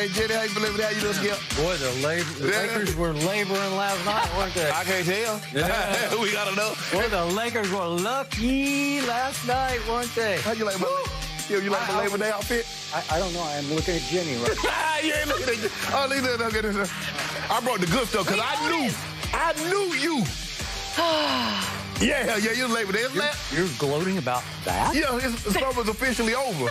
Hey, Jenny, how you believe that? You just get. Boy, the Lakers were laboring last night, weren't they? I can't tell. Yeah. We gotta know. Boy, the Lakers were lucky last night, weren't they? How you like my? You like my Labor Day outfit? I don't know. I'm looking at Jenny right now. You ain't looking at. Oh, look at this. I brought the good stuff because I knew you. Yeah, you Labor Day. You're gloating about that? Yeah, summer's officially over.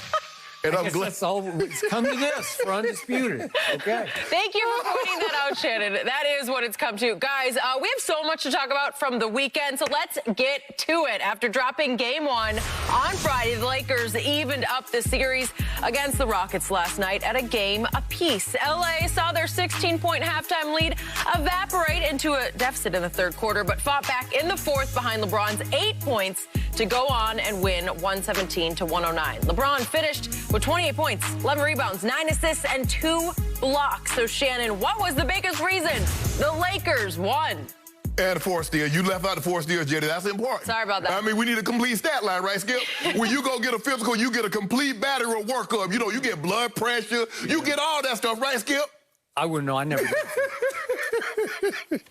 And I guess that's all. It's come to this for Undisputed. Okay. Thank you for pointing that out, Shannon. That is what it's come to. Guys, we have so much to talk about from the weekend, so let's get to it. After dropping Game 1 on Friday, the Lakers evened up the series against the Rockets last night at a game apiece. LA saw their 16-point halftime lead evaporate into a deficit in the third quarter, but fought back in the fourth behind LeBron's 8 points to go on and win 117-109. LeBron finished with 28 points, 11 rebounds, 9 assists, and 2 blocks. So, Shannon, what was the biggest reason the Lakers won? And the fourth steal. You left out the fourth steal, Jenny. That's important. Sorry about that. I mean, we need a complete stat line, right, Skip? When you go get a physical, you get a complete battery or workup. You know, you get blood pressure. Yeah. You get all that stuff, right, Skip? I wouldn't know. I never did.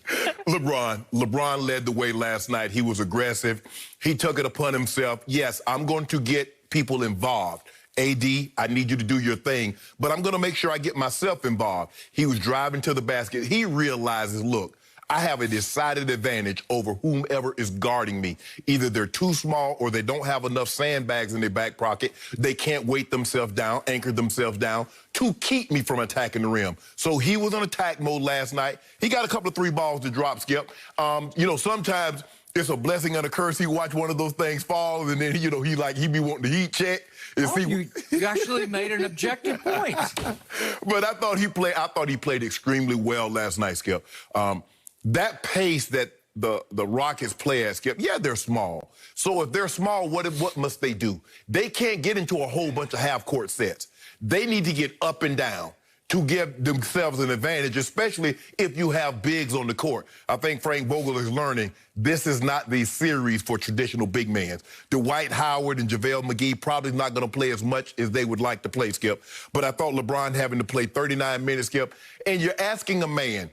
LeBron led the way last night. He was aggressive. He took it upon himself. Yes, I'm going to get people involved. AD, I need you to do your thing, but I'm going to make sure I get myself involved. He was driving to the basket. He realizes, look, I have a decided advantage over whomever is guarding me. Either they're too small or they don't have enough sandbags in their back pocket. They can't weight themselves down, anchor themselves down to keep me from attacking the rim. So he was in attack mode last night. He got a couple of 3 balls to drop, Skip. You know, sometimes it's a blessing and a curse. He watch one of those things fall, and then, you know, he be wanting the heat check. You actually made an objective point. But I thought he played extremely well last night, Skip. That pace that the Rockets play at, Skip, yeah, they're small. So if they're small, what must they do? They can't get into a whole bunch of half-court sets. They need to get up and down to give themselves an advantage, especially if you have bigs on the court. I think Frank Vogel is learning this is not the series for traditional big men. Dwight Howard and JaVale McGee probably not going to play as much as they would like to play, Skip. But I thought LeBron having to play 39 minutes, Skip, and you're asking a man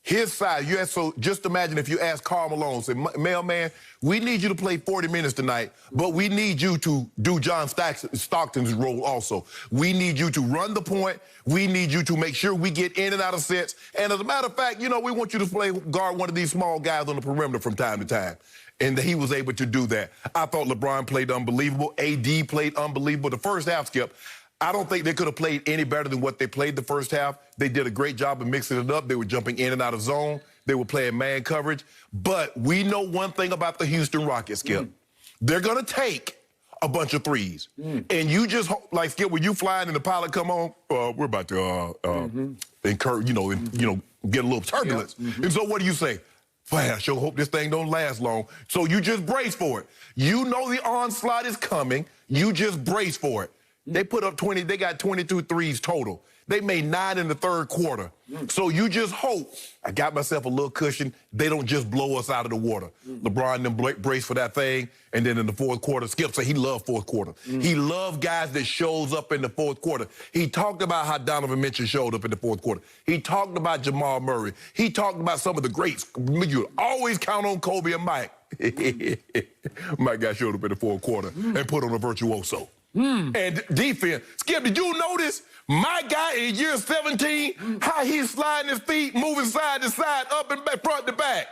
his size, so just imagine if you ask Karl Malone, say, mailman, we need you to play 40 minutes tonight, but we need you to do John Stockton's role also. We need you to run the point. We need you to make sure we get in and out of sets. And as a matter of fact, you know, we want you to guard one of these small guys on the perimeter from time to time. And he was able to do that. I thought LeBron played unbelievable. AD played unbelievable. The first half, Skip, I don't think they could have played any better than what they played the first half. They did a great job of mixing it up. They were jumping in and out of zone. They were playing man coverage. But we know one thing about the Houston Rockets, Skip. They're going to take a bunch of threes. And you just, like, Skip, when you flying and the pilot come on, we're about to incur, get a little turbulence. And so what do you say? Man, I sure hope this thing don't last long. So you just brace for it. You know the onslaught is coming. You just brace for it. They put up 20, they got 22 threes total. They made 9 in the third quarter. So you just hope, I got myself a little cushion, they don't just blow us out of the water. LeBron then braced for that thing, and then in the fourth quarter, Skip said he loved fourth quarter. He loved guys that shows up in the fourth quarter. He talked about how Donovan Mitchell showed up in the fourth quarter. He talked about Jamal Murray. He talked about some of the greats. You always count on Kobe and Mike. Mike got showed up in the fourth quarter and put on a virtuoso. And defense. Skip, did you notice my guy in year 17, how he's sliding his feet, moving side to side, up and back, front to back?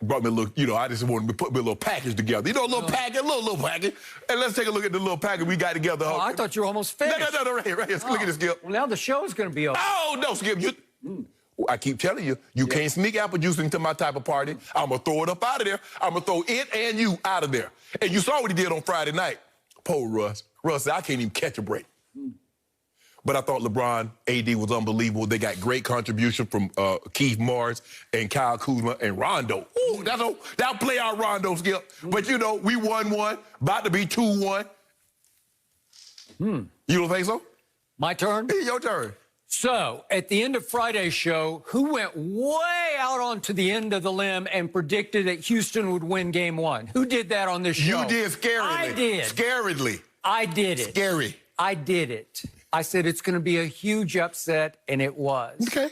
Brought me a little, I just wanted to put me a little package together. You know, a little package, a little package. And let's take a look at the little package we got together. Oh, I thought you were almost finished. No, right here. Look at this, Skip. Well, now the show's going to be over. Oh, no, Skip, I keep telling you, you can't sneak apple juice into my type of party. I'm going to throw it up out of there. I'm going to throw it and you out of there. And you saw what he did on Friday night. Poor Russ. Russ said, I can't even catch a break. But I thought LeBron, AD was unbelievable. They got great contribution from Keith Morris and Kyle Kuzma and Rondo. Ooh, that'll play out Rondo, Skip. But, you know, we won one, about to be 2-1. You don't think so? My turn? Your turn. So, at the end of Friday's show, who went way out onto the end of the limb and predicted that Houston would win Game 1? Who did that on this show? You did scarily. I did. Scarily. I did it. Scary. I did it. I said it's going to be a huge upset, and it was. Okay.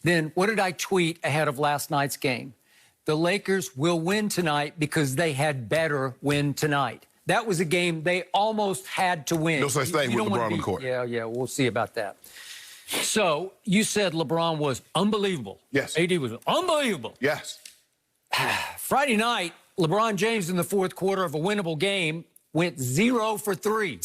Then what did I tweet ahead of last night's game? The Lakers will win tonight because they had better win tonight. That was a game they almost had to win. No such thing with LeBron on the court. Yeah, we'll see about that. So you said LeBron was unbelievable. Yes. AD was unbelievable. Yes. Friday night, LeBron James in the fourth quarter of a winnable game went 0 for 3.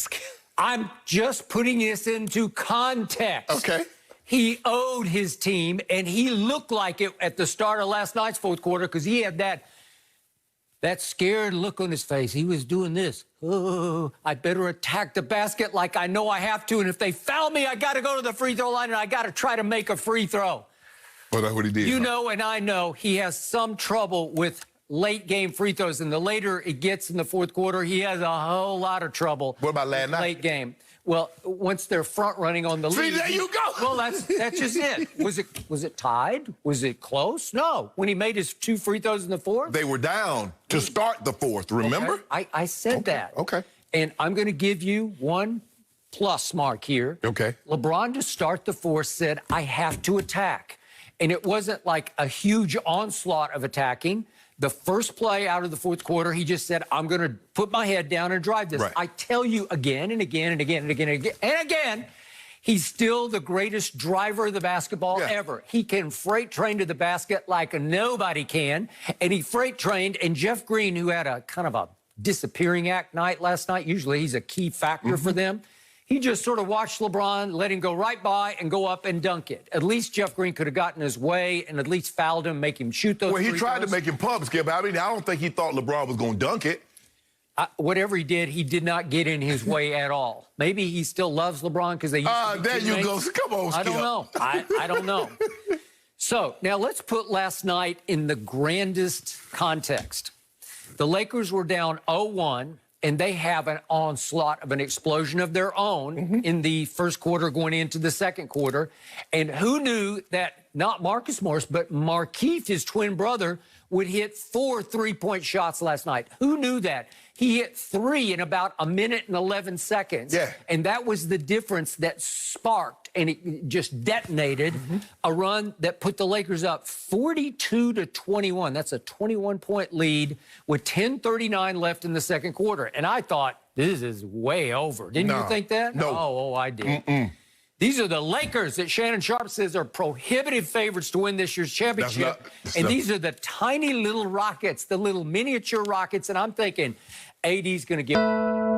I'm just putting this into context. Okay. He owed his team, and he looked like it at the start of last night's fourth quarter because he had that scared look on his face. He was doing this. Oh, I better attack the basket like I know I have to, and if they foul me, I got to go to the free throw line, and I got to try to make a free throw. Well, that's what he did. You know, and I know he has some trouble with late game free throws, and the later it gets in the fourth quarter, he has a whole lot of trouble. What about last night? Late game. Well, once they're front running on the lead. See, there you go. Well, that's just it. Was it tied? Was it close? No. When he made his 2 free throws in the fourth, They were down to start the fourth, remember? okay. I said that. Okay. And I'm going to give you 1 plus mark here. Okay. LeBron to start the fourth said, I have to attack. And it wasn't like a huge onslaught of attacking. The first play out of the fourth quarter, he just said, I'm going to put my head down and drive this. Right. I tell you again and again and again and again and again and again, he's still the greatest driver of the basketball ever. He can freight train to the basket like nobody can. And he freight trained, and Jeff Green, who had a kind of a disappearing act night last night, usually he's a key factor for them. He just sort of watched LeBron, let him go right by and go up and dunk it. At least Jeff Green could have gotten his way and at least fouled him, make him shoot those Well, he free tried throws. to make him pump, Skip. I mean, I don't think he thought LeBron was going to dunk it. Whatever he did not get in his way at all. Maybe he still loves LeBron because they used to be There you teammates. go. Come on, Skip. I don't know. I don't know. So now let's put last night in the grandest context. The Lakers were down 0-1. And they have an onslaught of an explosion of their own in the first quarter going into the second quarter. And who knew that not Marcus Morris, but Markieff, his twin brother, would hit 4 3-point shots last night? Who knew that? He hit 3 in about 1 minute and 11 seconds. Yeah. And that was the difference that sparked and it just detonated a run that put the Lakers up 42-21. That's a 21-point lead with 10:39 left in the second quarter. And I thought, this is way over. Didn't you think that? No. Oh, I did. These are the Lakers that Shannon Sharp says are prohibitive favorites to win this year's championship. And these are the tiny little Rockets, the little miniature Rockets. And I'm thinking, AD's going to get...